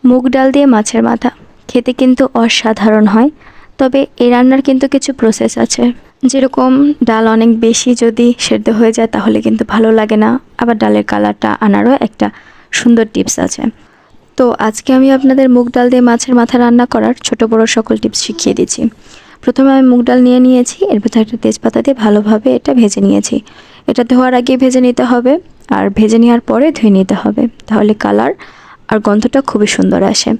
মুগ ডাল দিয়ে মাছের মাথা খেতে কিন্তু অসাধারণ হয়। তবে এই রান্নার কিন্তু কিছু প্রসেস আছে। যেরকম ডাল অনেক বেশি যদি সেদ্ধ হয়ে যায় তাহলে কিন্তু ভালো লাগে না, আবার ডালের কালারটা আনারও একটা সুন্দর টিপস আছে। তো আজকে আমি আপনাদের মুগ ডাল দিয়ে মাছের মাথা রান্না করার ছোট বড় সকল টিপস শিখিয়ে দিচ্ছি। প্রথমে আমি মুগ ডাল নিয়ে নিয়েছি, এর ভেতরে একটা তেজপাতা দিয়ে ভালোভাবে এটা ভেজে নিয়েছি। এটা ধোয়ার আগে ভেজে নিতে হবে, আর ভেজে নেওয়ার পরে ধুয়ে নিতে হবে, তাহলে কালার আর গন্ধটা খুবই সুন্দর আসে।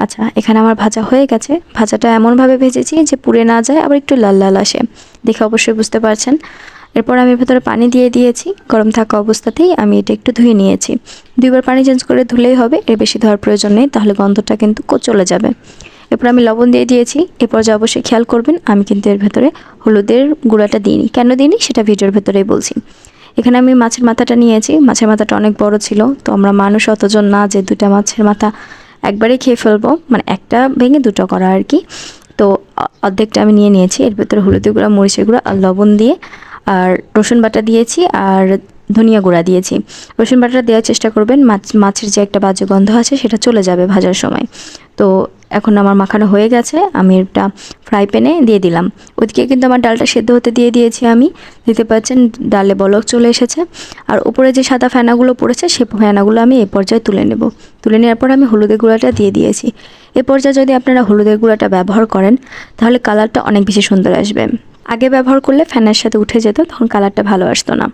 আচ্ছা, এখানে আমার ভাজা হয়ে গেছে। ভাজাটা এমনভাবে ভেজেছি যে পুড়ে না যায়, আবার একটু লাল লাল আসে, দেখে অবশ্যই বুঝতে পারছেন। এরপর আমি ভেতরে পানি দিয়ে দিয়েছি, গরম থাকা অবস্থাতেই আমি এটা একটু ধুয়ে নিয়েছি। দুইবার পানি চেঞ্জ করে ধুলেই হবে, এর বেশি ধোয়ার প্রয়োজন নেই, তাহলে গন্ধটা কিন্তু চলে যাবে। এরপর আমি লবণ দিয়ে দিয়েছি। এরপর যা অবশ্যই খেয়াল করবেন, আমি কিন্তু এর ভেতরে হলুদের গুঁড়াটা দিইনি। কেন দিইনি সেটা ভিডিওর ভেতরেই বলছি। এখানে আমি মাছের মাথাটা নিয়েছি। মাছের মাথাটা অনেক বড় ছিল, তো আমরা মানুষ অতজন না যে দুটা মাছের মাথা একবারেই খেয়ে ফেলবো, মানে একটা ভেঙে দুটো করা আর কি। তো অর্ধেকটা আমি নিয়ে নিয়েছি। এর ভেতরে হলুদের গুঁড়া, মরিচের গুঁড়া আর লবণ দিয়ে, আর রসুন বাটা দিয়েছি, আর ধনিয়া গুঁড়া দিয়েছি। রসুন বাটাটা দেওয়ার চেষ্টা করবেন, মাছের যে একটা বাজে গন্ধ আছে সেটা চলে যাবে ভাজার সময়। তো এখন আমার মাখানো হয়ে গেছে, আমি এটা ফ্রাই প্যানে দিয়ে দিলাম। ওইদিকে কিন্তু আমার ডালটা সেদ্ধ হতে দিয়ে দিয়েছি আমি। দেখতে পাচ্ছেন ডালে বলক চলে এসেছে। আর উপরে যে সাদা ফেনাগুলো পড়েছে সেই ফেনাগুলো আমি এই পর্যায়ে তুলে নেব। তুলে নেওয়ার পর আমি হলুদের গুঁড়াটা দিয়ে দিয়েছি। এ পর্যায়ে যদি আপনারা হলুদের গুঁড়াটা ব্যবহার করেন তাহলে কালারটা অনেক বেশি সুন্দর আসবে। আগে ব্যবহার করলে ফ্যানের সাথে উঠে যেত, তখন কালারটা ভালো আসতো না।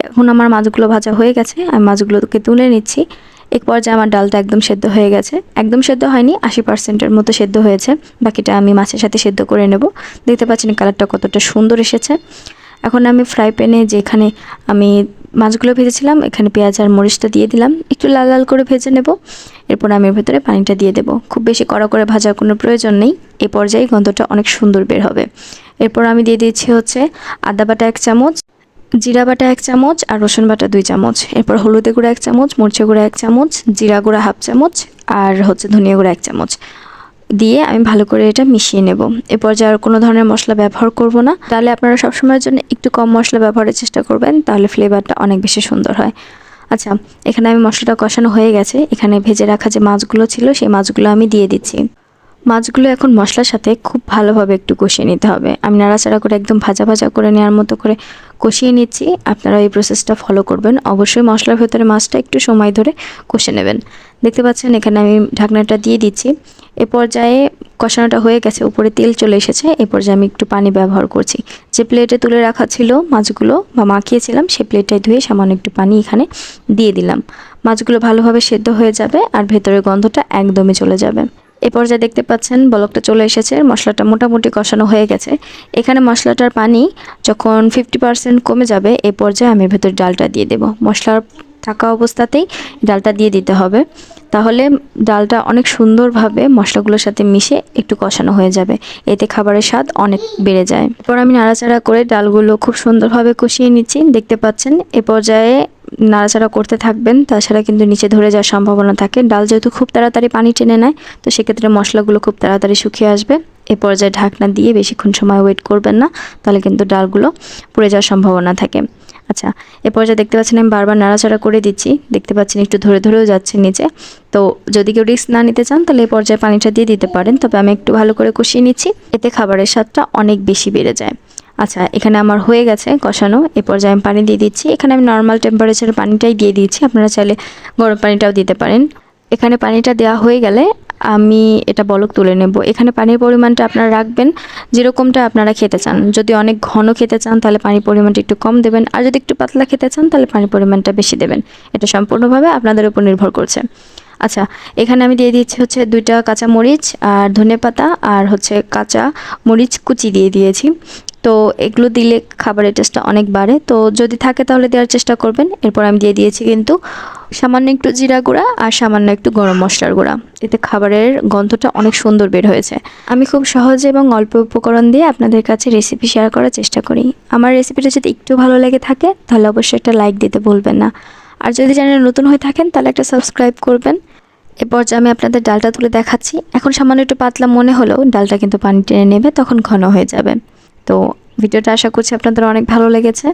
এখন আমার মাছগুলো ভাজা হয়ে গেছে, আমি মাছগুলোকে তুলে নিচ্ছি। এক পর্যায়ে আমার ডালটা একদম সেদ্ধ হয়ে গেছে। একদম সেদ্ধ হয়নি, 80%-এর মতো সেদ্ধ হয়েছে। বাকিটা আমি মাছের সাথে সেদ্ধ করে নেব। দেখতে পাচ্ছেন কালারটা কতটা সুন্দর এসেছে। এখন আমি ফ্রাই প্যানে যেখানে আমি মাছগুলো ভেজেছিলাম, এখানে পেঁয়াজ আর মরিচটা দিয়ে দিলাম, একটু লাল লাল করে ভেজে নেব। এরপর আমি এর ভেতরে পানিটা দিয়ে দেব। খুব বেশি কড়া করে ভাজার কোনো প্রয়োজন নেই, এ পর্যায়ে গন্ধটা অনেক সুন্দর বের হবে। এরপর আমি দিয়ে দিচ্ছি হচ্ছে আদা বাটা 1 চামচ, জিরা বাটা 1 চামচ, আর রসুন বাটা 2 চামচ। এরপর হলুদের গুঁড়া 1 চামচ, মরিচের গুঁড়া 1 চামচ, জিরা গুঁড়া 1/2 চামচ, আর হচ্ছে ধনিয়া গুঁড়া 1 চামচ দিয়ে আমি ভালো করে এটা মিশিয়ে নেব। এরপর আর কোনো ধরনের মশলা ব্যবহার করব না। তাহলে আপনারা সবসময়ের জন্য একটু কম মশলা ব্যবহারের চেষ্টা করবেন, তাহলে ফ্লেভারটা অনেক বেশি সুন্দর হয়। আচ্ছা, এখানে আমি মশলাটা কষানো হয়ে গেছে। এখানে ভেজে রাখা যে মাছগুলো ছিল সেই মাছগুলো আমি দিয়ে দিচ্ছি। মাছগুলো এখন মশলার সাথে খুব ভালোভাবে একটু কষিয়ে নিতে হবে। আমি নাড়াচাড়া করে একদম ভাজা ভাজা করে নেওয়ার মতো করে কষিয়ে নিচ্ছি। আপনারা এই প্রসেসটা ফলো করবেন। অবশ্যই মশলার ভেতরে মাছটা একটু সময় ধরে কষে নেবেন। দেখতে পাচ্ছেন এখানে আমি ঢাকনাটা দিয়ে দিচ্ছি। এ পর্যায়ে কষানোটা হয়ে গেছে, উপরে তেল চলে এসেছে। এ পর্যায়ে আমি একটু পানি ব্যবহার করছি। যে প্লেটে তুলে রাখা ছিল মাছগুলো বা মাখিয়েছিলাম, সেই প্লেটটায় ধুয়ে সামান্য একটু পানি এখানে দিয়ে দিলাম। মাছগুলো ভালোভাবে সেদ্ধ হয়ে যাবে আর ভেতরের গন্ধটা একদমই চলে যাবে। এ পর্যায়ে দেখতে পাচ্ছেন বলকটা চলে এসেছে, মশলাটা মোটামুটি কষানো হয়ে গেছে। এখানে মশলাটার পানি যখন 50% কমে যাবে, এ পর্যায়ে আমি ভেতর ডালটা দিয়ে দেব। মশলার থাকা অবস্থাতেই ডালটা দিয়ে দিতে হবে, তাহলে ডালটা অনেক সুন্দরভাবে মশলাগুলোর সাথে মিশে একটু কষানো হয়ে যাবে। এতে খাবারের স্বাদ অনেক বেড়ে যায়। এরপর আমি নাড়াচাড়া করে ডালগুলো খুব সুন্দরভাবে কষিয়ে নিচ্ছি। দেখতে পাচ্ছেন এ পর্যায়ে নাড়াচাড়া করতে থাকবেন, তাছাড়া কিন্তু নিচে ধরে যাওয়ার সম্ভাবনা থাকে। ডাল যেহেতু খুব তাড়াতাড়ি পানি টেনে নেয়, তো সেক্ষেত্রে মশলাগুলো খুব তাড়াতাড়ি শুকিয়ে আসবে। এ পর্যায়ে ঢাকনা দিয়ে বেশিক্ষণ সময় ওয়েট করবেন না, তাহলে কিন্তু ডালগুলো পুড়ে যাওয়ার সম্ভাবনা থাকে। আচ্ছা, এ পর্যায়ে দেখতে পাচ্ছেন আমি বারবার নাড়াচাড়া করে দিচ্ছি। দেখতে পাচ্ছেন একটু ধরে ধরেও যাচ্ছে নিচে। তো যদি কেউ রিস্ক না নিতে চান তাহলে এ পর্যায়ে পানিটা দিয়ে দিতে পারেন, তবে আমি একটু ভালো করে কষিয়ে নিচ্ছি, এতে খাবারের স্বাদটা অনেক বেশি বেড়ে যায়। আচ্ছা, এখানে আমার হয়ে গেছে কষানো। এ পর্যায়ে আমি পানি দিয়ে দিচ্ছি। এখানে আমি নর্মাল টেম্পারেচারে পানিটাই দিয়ে দিয়েছি, আপনারা চাইলে গরম পানিটাও দিতে পারেন। এখানে পানিটা দেওয়া হয়ে গেলে আমি এটা বলক তুলে নেব। এখানে পানির পরিমাণটা আপনারা রাখবেন যেরকমটা আপনারা খেতে চান। যদি অনেক ঘন খেতে চান তাহলে পানির পরিমাণটা একটু কম দেবেন, আর যদি একটু পাতলা খেতে চান তাহলে পানির পরিমাণটা বেশি দেবেন। এটা সম্পূর্ণভাবে আপনাদের উপর নির্ভর করছে। আচ্ছা, এখানে আমি দিয়ে দিচ্ছি হচ্ছে 2টা কাঁচা মরিচ আর ধনেপাতা, আর হচ্ছে কাঁচা মরিচ কুচি দিয়ে দিয়েছি। তো এগুলো দিলে খাবারের টেস্টটা অনেক বাড়ে, তো যদি থাকে তাহলে দেওয়ার চেষ্টা করবেন। এরপর আমি দিয়ে দিয়েছি কিন্তু সামান্য একটু জিরা গুঁড়া আর সামান্য একটু গরম মশলার গুঁড়া, এতে খাবারের গন্ধটা অনেক সুন্দর বের হয়েছে। আমি খুব সহজে এবং অল্প উপকরণ দিয়ে আপনাদের কাছে রেসিপি শেয়ার করার চেষ্টা করি। আমার রেসিপিটা যদি একটু ভালো লেগে থাকে তাহলে অবশ্যই একটা লাইক দিতে ভুলবেন না, আর যদি চ্যানেলে নতুন হয়ে থাকেন তাহলে একটা সাবস্ক্রাইব করবেন। এরপর যে আমি আপনাদের ডালটা তুলে দেখাচ্ছি। এখন সামান্য একটু পাতলা মনে হলেও ডালটা কিন্তু পানি টেনে নেবে, তখন ঘন হয়ে যাবে। তো ভিডিওটা আশা করছি আপনাদের অনেক ভালো লেগেছে।